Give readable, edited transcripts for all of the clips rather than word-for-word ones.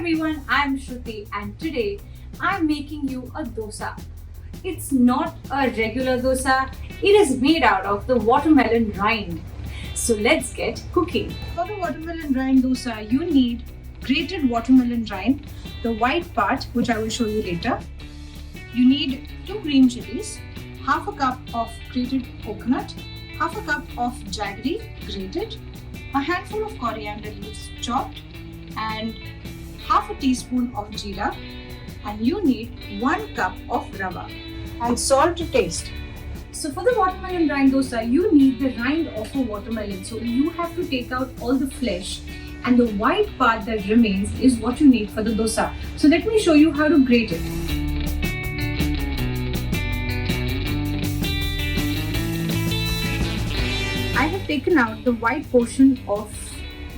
everyone, I'm Shruti and today I'm making you a dosa. It's not a regular dosa, it is made out of the watermelon rind. So let's get cooking. For the watermelon rind dosa, you need grated watermelon rind, the white part which I will show you later. You need 2 green chilies, half a cup of grated coconut, half a cup of jaggery grated, a handful of coriander leaves chopped, and half a teaspoon of jeera, and you need 1 cup of rava and salt to taste. So for the watermelon rind dosa, you need the rind of a watermelon. So you have to take out all the flesh, and the white part that remains is what you need for the dosa. So let me show you how to grate it. I have taken out the white portion of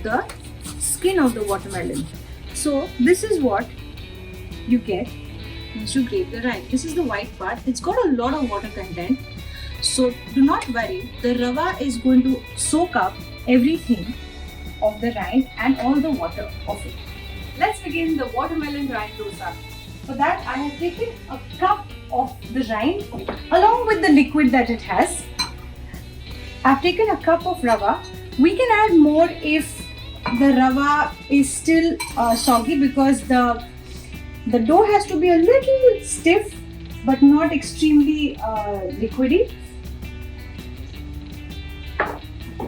the skin of the watermelon. So this is what you get once you grate the rind. This is the white part. It's got a lot of water content. So do not worry, the rava is going to soak up everything of the rind and all the water of it. Let's begin the watermelon rind dosa. For that I have taken a cup of the rind along with the liquid that it has. I've taken a cup of rava. We can add more if the rava is still soggy, because the dough has to be a little stiff but not extremely liquidy.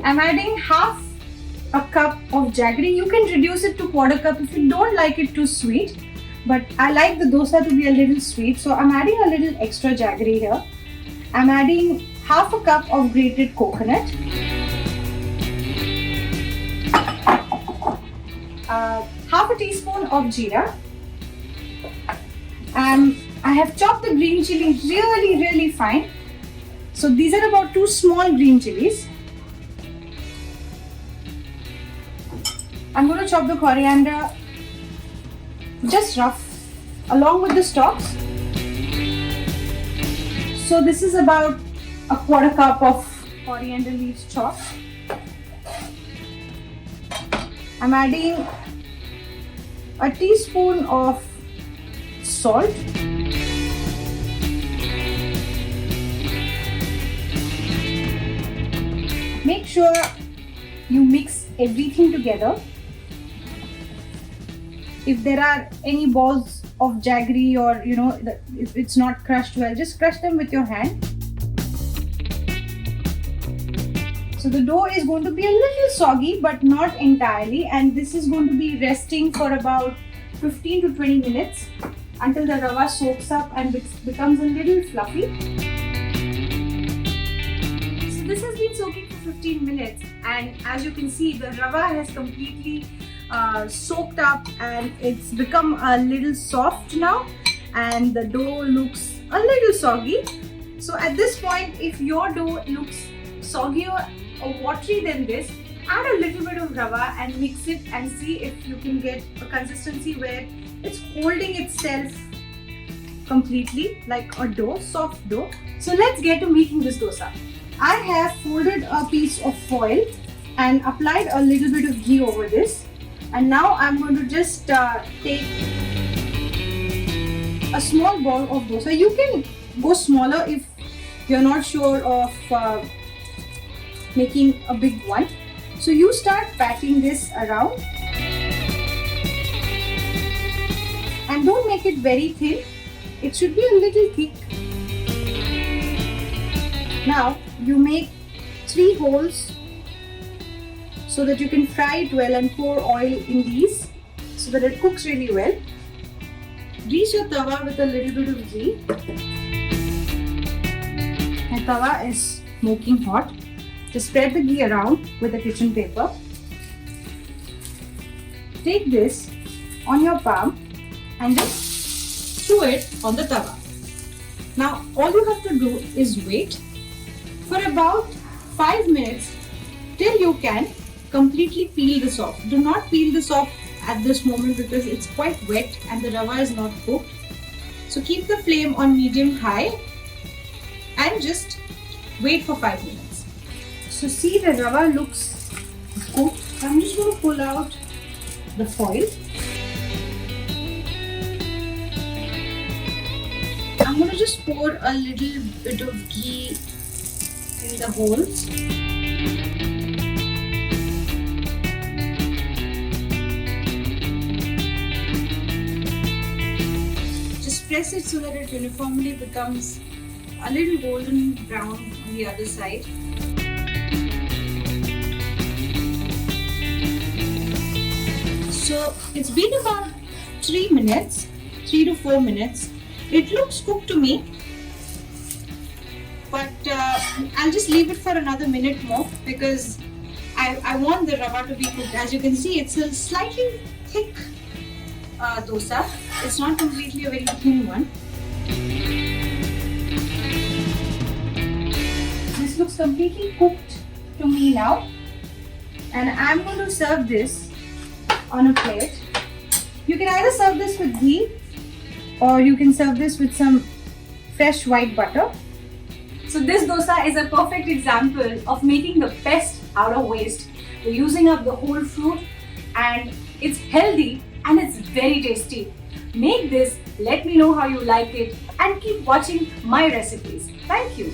I'm adding half a cup of jaggery. You can reduce it to quarter cup if you don't like it too sweet, but I like the dosa to be a little sweet, so I'm adding a little extra jaggery here. I'm adding half a cup of grated coconut, half a teaspoon of jeera, and I have chopped the green chili really fine. So these are about 2 small green chilies. I'm going to chop the coriander just rough along with the stalks. So this is about a quarter cup of coriander leaves chopped. I'm adding a teaspoon of salt, make sure you mix everything together. If there are any balls of jaggery, or if it's not crushed well, just crush them with your hand. So the dough is going to be a little soggy but not entirely, and this is going to be resting for about 15 to 20 minutes until the rava soaks up and becomes a little fluffy. So this has been soaking for 15 minutes, and as you can see, the rava has completely soaked up and it's become a little soft now, and the dough looks a little soggy. So at this point, if your dough looks soggier or watery than this, add a little bit of rava and mix it and see if you can get a consistency where it's holding itself completely like a dough, soft dough. So let's get to making this dosa. I have folded a piece of foil and applied a little bit of ghee over this, and now I'm going to just take a small ball of dosa. You can go smaller if you're not sure of making a big one. So you start patting this around, and don't make it very thin, it should be a little thick. Now you make 3 holes so that you can fry it well, and pour oil in these so that it cooks really well. Grease your tawa with a little bit of ghee. The tawa is smoking hot. Just spread the ghee around with a kitchen paper. Take this on your palm and just strew it on the tawa. Now all you have to do is wait for about 5 minutes till you can completely peel this off. Do not peel this off at this moment because it's quite wet and the rava is not cooked. So keep the flame on medium high and just wait for 5 minutes. So see, the rava looks cooked. I'm just going to pull out the foil. I'm going to just pour a little bit of ghee in the holes. Just press it so that it uniformly becomes a little golden brown on the other side. So it's been about 3 minutes, 3 to 4 minutes. It looks cooked to me, but I'll just leave it for another minute more because I want the rava to be cooked. As you can see, it's a slightly thick dosa. It's not completely a very thin one. This looks completely cooked to me now, and I'm going to serve this on a plate. You can either serve this with ghee or you can serve this with some fresh white butter. So this dosa is a perfect example of making the best out of waste. We're using up the whole fruit and it's healthy and it's very tasty. Make this, let me know how you like it, and keep watching my recipes. Thank you.